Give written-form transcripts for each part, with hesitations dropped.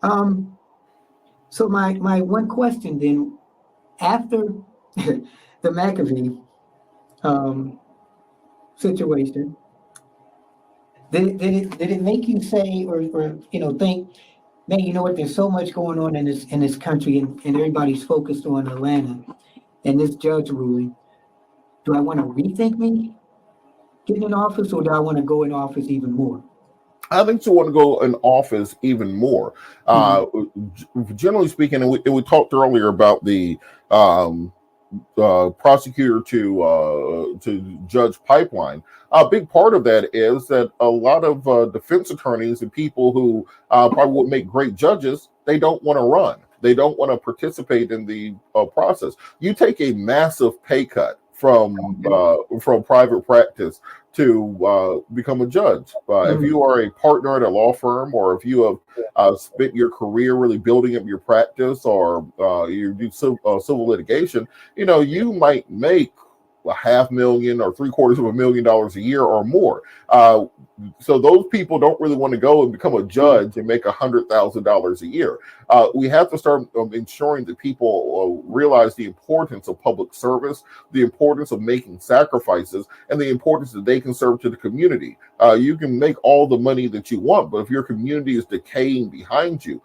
Um, so my one question then, after the McAvee um, situation, did it make you say or think, man, you know what? There's so much going on in this country, and everybody's focused on Atlanta and this judge ruling. Do I want to rethink me getting in office, or do I want to go in office even more? I think you want to go in office even more. Hmm. Uh, Generally speaking, and we talked earlier about the um, prosecutor to judge pipeline. A big part of that is that a lot of defense attorneys and people who probably would make great judges, they don't want to run. They don't want to participate in the process. You take a massive pay cut from private practice to become a judge. If Hmm. you are a partner at a law firm, or if you have spent your career really building up your practice, or you do civil litigation, you might make a half million or three-quarters of $1 million a year or more. So those people don't really want to go and become a judge and make $100,000 a year. We have to start ensuring that people realize the importance of public service, the importance of making sacrifices, and the importance that they can serve to the community. You can make all the money that you want, but if your community is decaying behind you,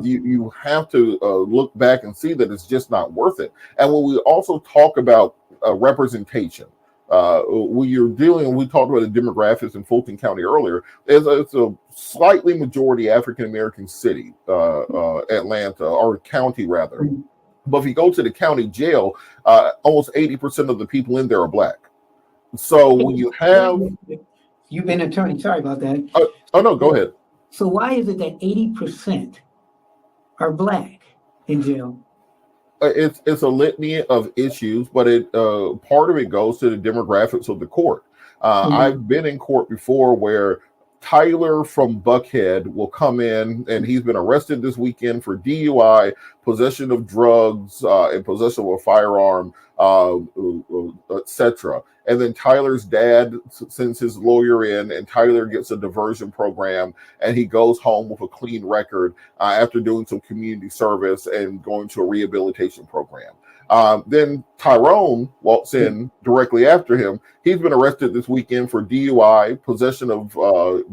you have to look back and see that it's just not worth it. And when we also talk about representation, when you're dealing, we talked about the demographics in Fulton County earlier. It's a slightly majority African American city, Atlanta, or county rather. But if you go to the county jail, almost 80% of the people in there are black. So when you have, You've been attorney. Sorry about that. oh no, go ahead. So why is it that 80% are black in jail? It's a litany of issues, but it part of it goes to the demographics of the court. Hmm. I've been in court before where Tyler from Buckhead will come in, and he's been arrested this weekend for DUI, possession of drugs, and possession of a firearm, etc. And then Tyler's dad sends his lawyer in, and Tyler gets a diversion program, and he goes home with a clean record after doing some community service and going to a rehabilitation program. Then Tyrone walks in directly after him. He's been arrested this weekend for DUI, possession of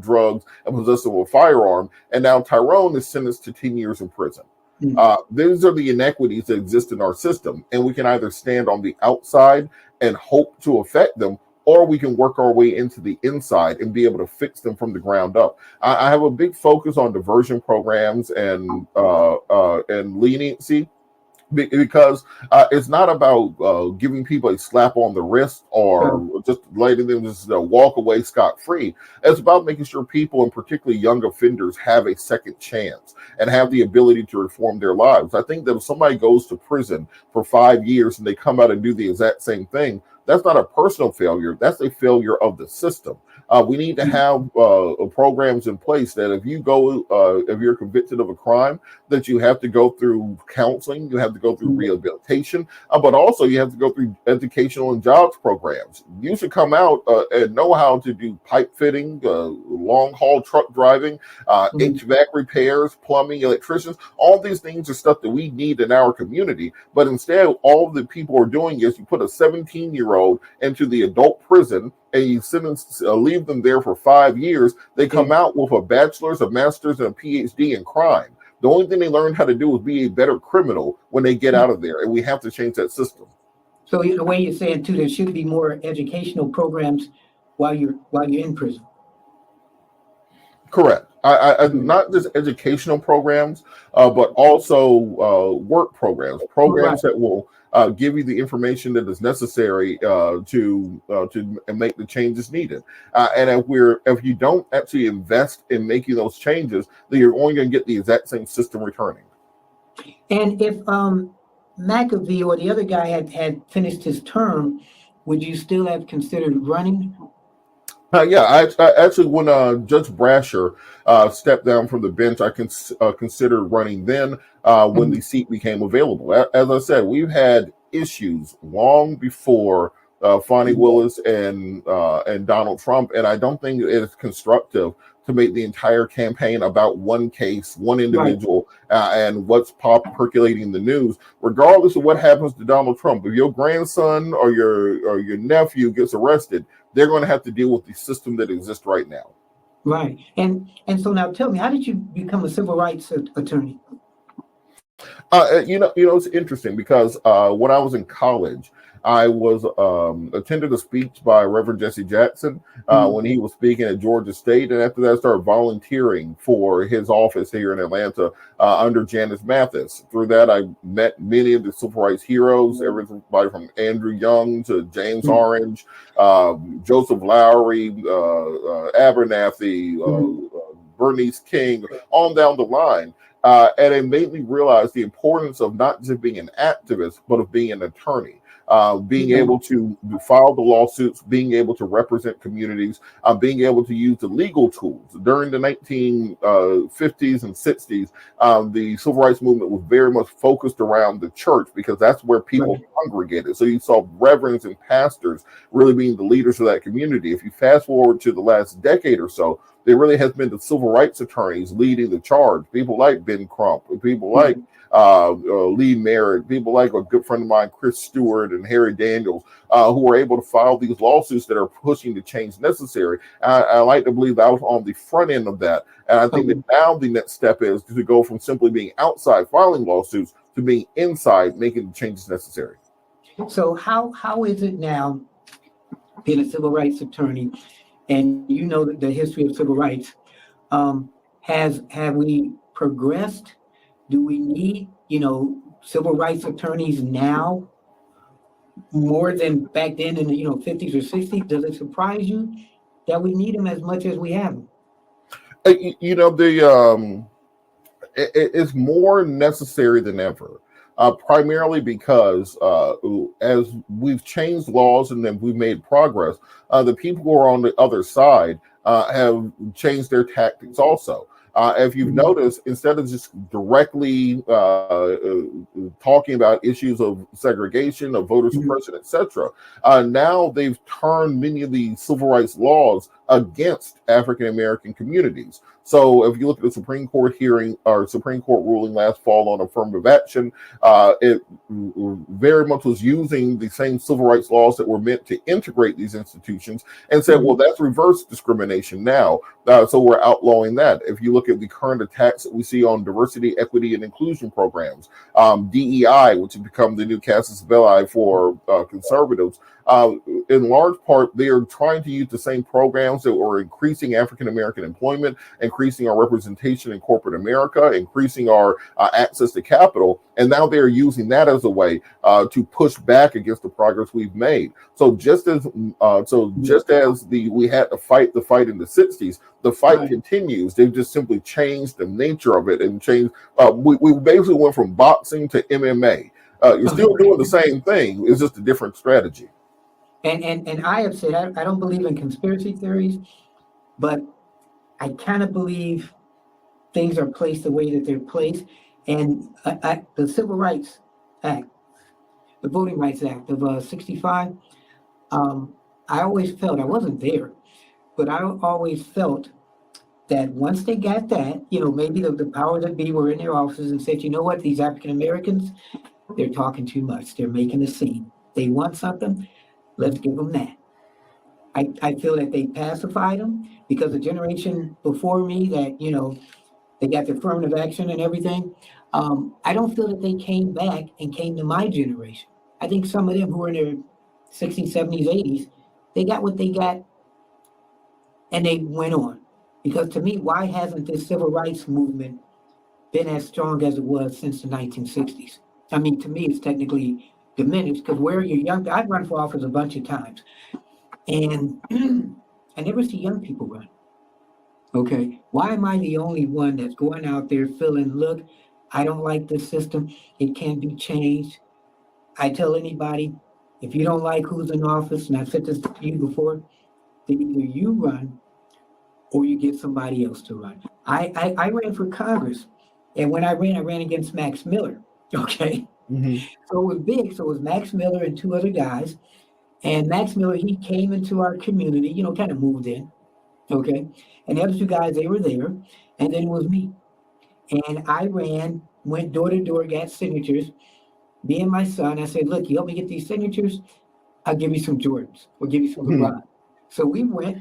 drugs, and possession of a firearm. And now Tyrone is sentenced to 10 years in prison. These are the inequities that exist in our system. And we can either stand on the outside and hope to affect them, or we can work our way into the inside and be able to fix them from the ground up. I have a big focus on diversion programs and leniency, because it's not about giving people a slap on the wrist or just letting them just walk away scot-free. It's about making sure people, and particularly young offenders, have a second chance and have the ability to reform their lives. I think that if somebody goes to prison for 5 years and they come out and do the exact same thing, that's not a personal failure. That's a failure of the system. We need to have programs in place that if you're convicted of a crime, that you have to go through counseling, you have to go through rehabilitation, but also you have to go through educational and jobs programs. You should come out and know how to do pipe fitting, long haul truck driving, HVAC repairs, plumbing, electricians. All these things are stuff that we need in our community. But instead, all the people are doing is you put a 17-year-old into the adult prison, and you leave them there for 5 years. They come out with a bachelor's, a master's, and a PhD in crime. The only thing they learn how to do is be a better criminal when they get out of there, and we have to change that system. So the way you're saying too, there should be more educational programs while you're in prison. Correct. Not just educational programs, but also work programs that will give you the information that is necessary to make the changes needed. And if you don't actually invest in making those changes, then you're only going to get the exact same system returning. And if McAvee or the other guy had finished his term, would you still have considered running? Yeah, I actually, when Judge Brasher stepped down from the bench, I considered running then when the seat became available. As I said, we've had issues long before Fonnie Willis and Donald Trump, and I don't think it is constructive to make the entire campaign about one case, one Right. individual, and what's percolating in the news, regardless of what happens to Donald Trump. If your grandson or your nephew gets arrested, they're going to have to deal with the system that exists right now. Right. And so now tell me, how did you become a civil rights attorney? It's interesting because when I was in college, I was attended a speech by Reverend Jesse Jackson when he was speaking at Georgia State, and after that, I started volunteering for his office here in Atlanta under Janice Mathis. Through that, I met many of the civil rights heroes, everybody from Andrew Young to James Orange, Joseph Lowry, Abernathy, Bernice King, on down the line. And it made me realize the importance of not just being an activist, but of being an attorney. Being able to file the lawsuits, being able to represent communities, being able to use the legal tools. During the 1950s and 60s, the civil rights movement was very much focused around the church because that's where people congregated. So you saw reverends and pastors really being the leaders of that community. If you fast forward to the last decade or so, there really has been the civil rights attorneys leading the charge. People like Ben Crump, people like Lee Merritt, people like a good friend of mine, Chris Stewart and Harry Daniels, who are able to file these lawsuits that are pushing the change necessary. I like to believe I was on the front end of that. And I think that now the next step is to go from simply being outside filing lawsuits to being inside making the changes necessary. So how is it now being a civil rights attorney, and you know the history of civil rights, have we progressed? Do we need, civil rights attorneys now more than back then in the 50s or 60s? Does it surprise you that we need them as much as we have them? It's more necessary than ever. Primarily because as we've changed laws and then we've made progress, the people who are on the other side have changed their tactics also. If you've noticed, instead of just directly talking about issues of segregation, of voter suppression, etc., now they've turned many of the civil rights laws against African American communities. So if you look at the Supreme Court hearing or Supreme Court ruling last fall on affirmative action, it very much was using the same civil rights laws that were meant to integrate these institutions and said, well, that's reverse discrimination now. So we're outlawing that. If you look at the current attacks that we see on diversity, equity, and inclusion programs, DEI, which has become the new casus belli for conservatives, in large part, they are trying to use the same programs that were increasing African American employment, increasing our representation in corporate America, increasing our access to capital, and now they are using that as a way to push back against the progress we've made. So just as we had to fight the fight in the 60s, the fight continues. They've just simply changed the nature of it and changed. We basically went from boxing to MMA. You're still doing the same thing. It's just a different strategy. And I have said I don't believe in conspiracy theories, but I kind of believe things are placed the way that they're placed. And the Civil Rights Act, the Voting Rights Act of 65, I always felt, I wasn't there, but I always felt that once they got that, maybe the powers that be were in their offices and said, you know what, these African Americans, they're talking too much. They're making a scene. They want something. Let's give them that. I feel that they pacified them because the generation before me that, they got the affirmative action and everything. I don't feel that they came back and came to my generation. I think some of them who were in their 60s, 70s, 80s, they got what they got and they went on. Because to me, why hasn't this civil rights movement been as strong as it was since the 1960s? I mean, to me, it's technically diminished because where you're young, I've run for office a bunch of times and I never see young people run. Okay, why am I the only one that's going out there feeling, look, I don't like this system. It can't be changed. I tell anybody, if you don't like who's in office, and I've said this to you before, then either you run or you get somebody else to run. I ran for Congress, and when I ran against Max Miller, okay? So it was big. So it was Max Miller and two other guys. And Max Miller, he came into our community, kind of moved in. Okay. And the other two guys, they were there. And then it was me. And I went door to door, got signatures. Me and my son, I said, look, you help me get these signatures, I'll give you some Jordans. We'll give you some Mhm. LeBron. So we went,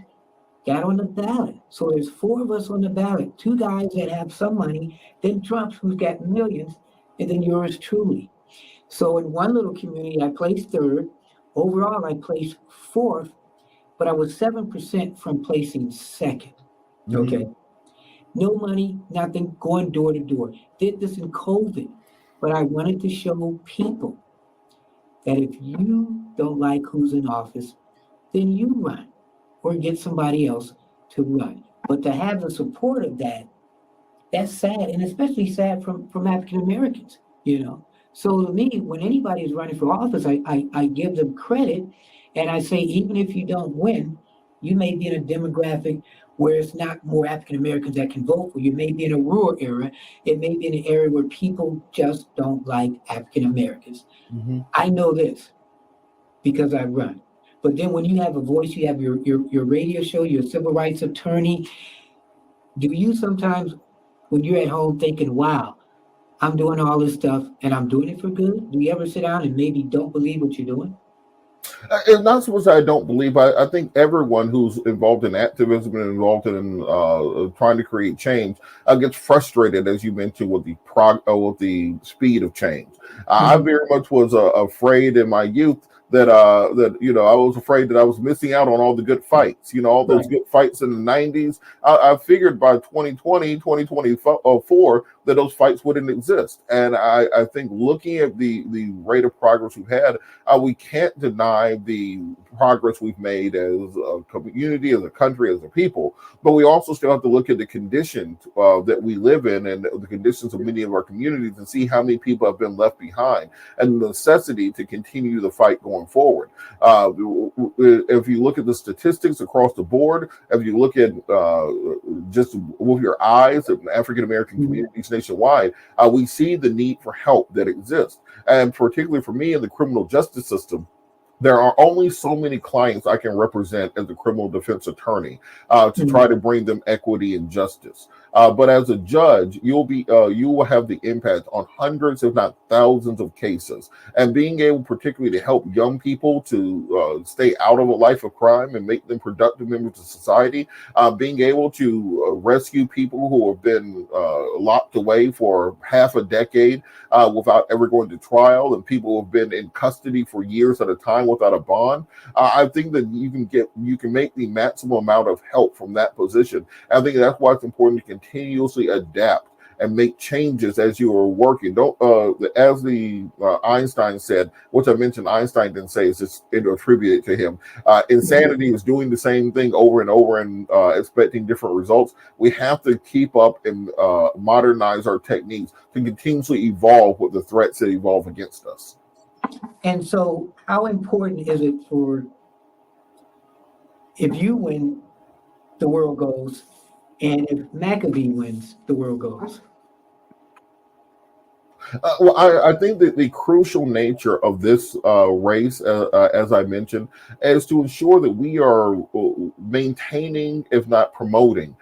got on the ballot. So there's four of us on the ballot, two guys that have some money, then Trump's who's got millions, and then yours truly. So in one little community, I placed third. Overall, I placed fourth, but I was 7% from placing second. Okay. Mhm. No money, nothing, going door to door. Did this in COVID, but I wanted to show people that if you don't like who's in office, then you run or get somebody else to run. But to have the support of that, that's sad, and especially sad from African Americans, you know. So to me, when anybody is running for office, I give them credit and I say, even if you don't win, you may be in a demographic where it's not more African Americans that can vote for you. May be in a rural area. It may be in an area where people just don't like African Americans. Mhm. I know this because I run. But then when you have a voice, you have your radio show, your civil rights attorney, do you sometimes, when you're at home thinking, wow, I'm doing all this stuff and I'm doing it for good? Do you ever sit down and maybe don't believe what you're doing? And not so much I don't believe. I think everyone who's involved in activism and involved in trying to create change gets frustrated, as you mentioned, with with the speed of change. I Mm-hmm. very much was afraid in my youth that I was afraid that I was missing out on all the good fights. All those Right. good fights in the '90s. I figured by 2020, 2024 that those fights wouldn't exist. And I think looking at the rate of progress we've had, we can't deny the progress we've made as a community, as a country, as a people, but we also still have to look at the conditions that we live in and the conditions of many of our communities and see how many people have been left behind and the necessity to continue the fight going forward. If you look at the statistics across the board, if you look at just with your eyes at African American Mm-hmm. communities nationwide, we see the need for help that exists. And particularly for me in the criminal justice system, there are only so many clients I can represent as a criminal defense attorney to try to bring them equity and justice. But as a judge, you will have the impact on hundreds, if not thousands, of cases. And being able, particularly, to help young people to stay out of a life of crime and make them productive members of society, being able to rescue people who have been locked away for half a decade without ever going to trial, and people who have been in custody for years at a time without a bond. I think that you can make the maximum amount of help from that position. And I think that's why it's important to continuously adapt and make changes as you are working. Don't as the Einstein said, which I mentioned Einstein didn't say, it's just attributed to him. Insanity is doing the same thing over and over and expecting different results. We have to keep up and modernize our techniques to continuously evolve with the threats that evolve against us. And so, how important is it for, if you win, the world goes, and if McAvee wins, the world goes? Well, I think that the crucial nature of this race, as I mentioned, is to ensure that we are maintaining, if not promoting,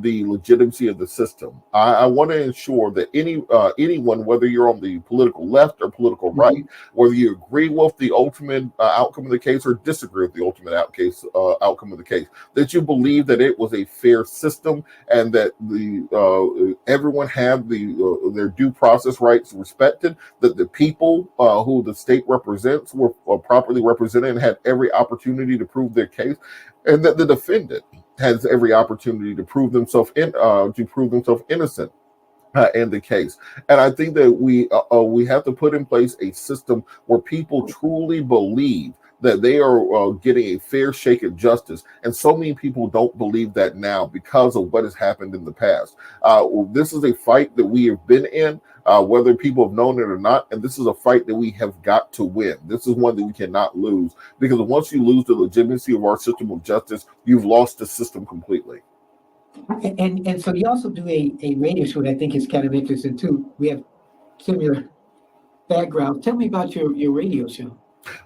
the legitimacy of the system. I want to ensure that anyone, whether you're on the political left or political right, Mm-hmm. whether you agree with the ultimate outcome of the case or disagree with the ultimate outcome of the case, that you believe that it was a fair system and that the everyone had their due process rights respected, that the people who the state represents were properly represented and had every opportunity to prove their case, and that the defendant has every opportunity to prove themselves innocent in the case. And I think that we have to put in place a system where people truly believe that they are getting a fair shake at justice. And so many people don't believe that now because of what has happened in the past. This is a fight that we have been in, whether people have known it or not. And this is a fight that we have got to win. This is one that we cannot lose, because once you lose the legitimacy of our system of justice, you've lost the system completely. And so you also do a radio show that I think is kind of interesting too. We have similar backgrounds. Tell me about your radio show.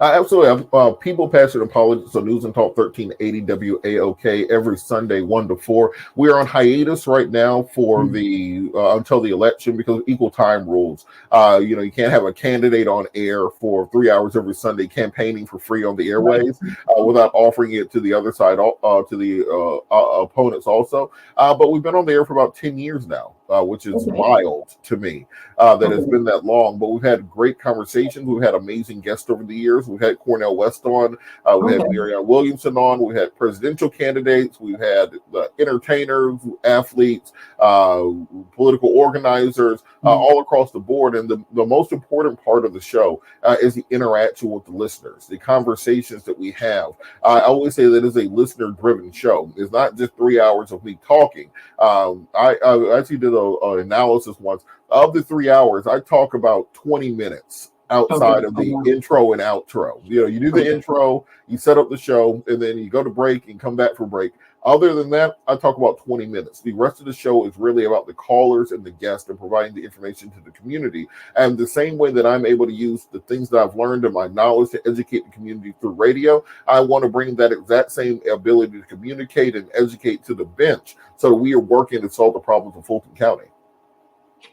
Absolutely. I'm People, Passion, and Politics on News and Talk 1380 WAOK every Sunday, 1 to 4. We are on hiatus right now for the until the election because of equal time rules. You can't have a candidate on air for 3 hours every Sunday campaigning for free on the airways without offering it to the other side, to the opponents also. But we've been on the air for about 10 years now, which is wild to me that it's been that long. But we've had great conversations. We've had amazing guests over the years. We've had Cornell West on. We've had Marianne Williamson on. We've had presidential candidates. We've had entertainers, athletes, political organizers, all across the board. And the most important part of the show is the interaction with the listeners, the conversations that we have. I always say that it's a listener-driven show. It's not just 3 hours of me talking. I actually did an analysis once. Of the 3 hours, I talk about 20 minutes outside of the intro and outro. You do the intro, you set up the show, and then you go to break and come back for break. Other than that, I talk about 20 minutes. The rest of the show is really about the callers and the guests and providing the information to the community. And the same way that I'm able to use the things that I've learned and my knowledge to educate the community through radio, I want to bring that exact same ability to communicate and educate to the bench so we are working to solve the problems of Fulton County.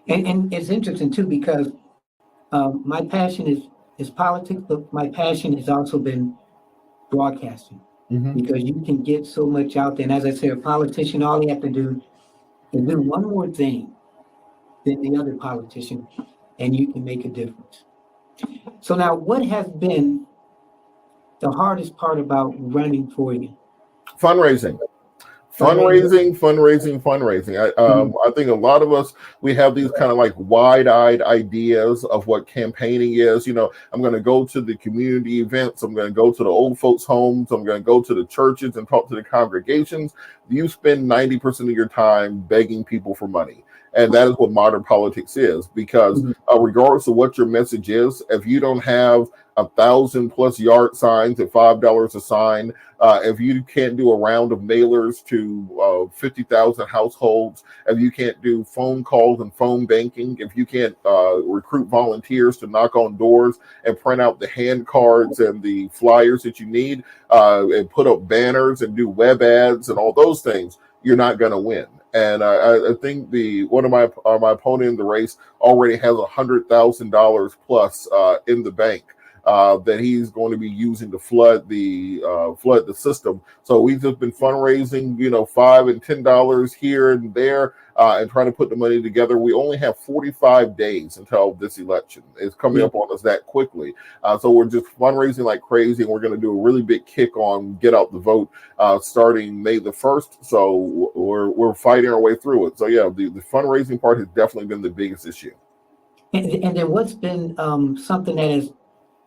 And it's interesting too, because my passion is politics, but my passion has also been broadcasting, because you can get so much out there. And as I said, a politician, all he have to do is do one more thing than the other politician, and you can make a difference. So now, what has been the hardest part about running for you? Fundraising. Fundraising. I think a lot of us, we have these kind of like wide-eyed ideas of what campaigning is. I'm going to go to the community events. I'm going to go to the old folks' homes. I'm going to go to the churches and talk to the congregations. You spend 90% of your time begging people for money. And that is what modern politics is, because regardless of what your message is, if you don't have 1,000+ yard signs at $5 a sign, if you can't do a round of mailers to 50,000 households, if you can't do phone calls and phone banking, if you can't recruit volunteers to knock on doors and print out the hand cards and the flyers that you need, and put up banners and do web ads and all those things, you're not going to win. And I think one of my opponent in the race already has $100,000 plus in the bank that he's going to be using to flood the system. So we've just been fundraising, $5 and $10 here and there, and trying to put the money together. We only have 45 days until this election. It's coming up on us that quickly. So we're just fundraising like crazy, and we're going to do a really big kick on Get Out the Vote starting May the 1st. So we're fighting our way through it. So yeah, the fundraising part has definitely been the biggest issue. And then what's been something that has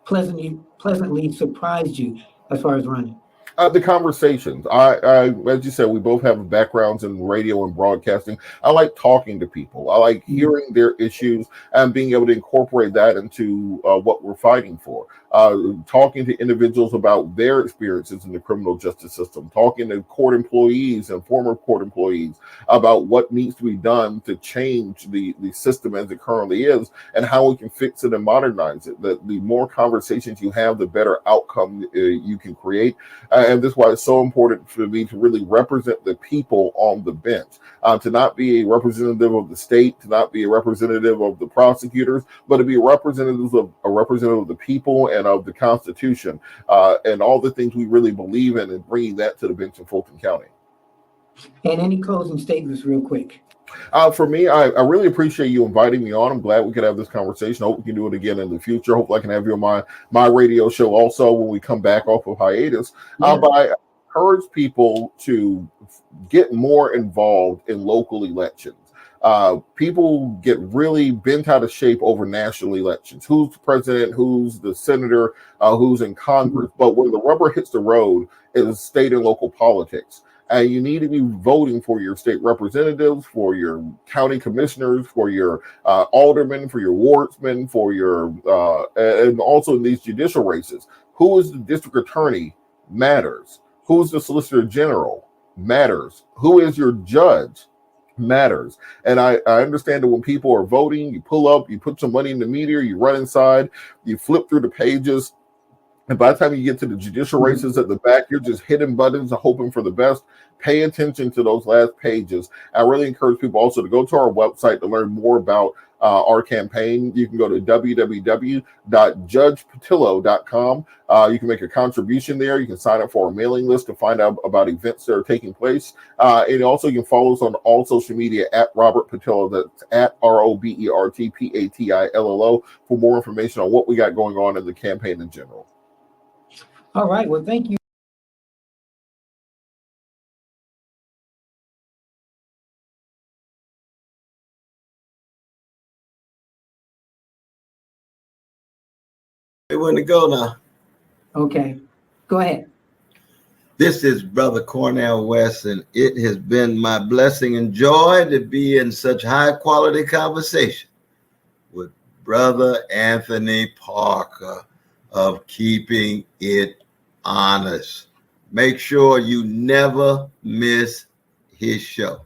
pleasantly surprised you as far as running? The conversations. I, as you said, we both have backgrounds in radio and broadcasting. I like talking to people. I like hearing their issues and being able to incorporate that into what we're fighting for. Talking to individuals about their experiences in the criminal justice system, talking to court employees and former court employees about what needs to be done to change the system as it currently is and how we can fix it and modernize it. The more conversations you have, the better outcome you can create. And this is why it's so important for me to really represent the people on the bench, to not be a representative of the state, to not be a representative of the prosecutors, but to be a representative of the people and of the Constitution, and all the things we really believe in, and bringing that to the bench in Fulton County. And any closing statements real quick? For me, I really appreciate you inviting me on. I'm glad we could have this conversation. I hope we can do it again in the future. Hopefully I can have you on my radio show also when we come back off of hiatus. But I encourage people to get more involved in local elections. People get really bent out of shape over national elections. Who's the president, who's the senator, who's in Congress. But when the rubber hits the road, it is state and local politics. And you need to be voting for your state representatives, for your county commissioners, for your aldermen, for your wardsmen, for your and also in these judicial races. Who is the district attorney matters. Who's the solicitor general matters. Who is your judge matters. And I understand that when people are voting, you pull up, you put some money in the meter, you run inside, you flip through the pages, And by the time you get to the judicial races at the back, you're just hitting buttons and hoping for the best. Pay attention to those last pages. I really encourage people also to go to our website to learn more about our campaign. You can go to www.judgepatillo.com. You can make a contribution there. You can sign up for our mailing list to find out about events that are taking place. And also you can follow us on all social media at Robert Patillo. That's at RobertPatillo for more information on what we got going on in the campaign in general. All right. Well, thank you. They want to go now. Okay. Go ahead. This is Brother Cornell West, and it has been my blessing and joy to be in such high quality conversation with Brother Anthony Parker of Keeping It Honest. Make sure you never miss his show.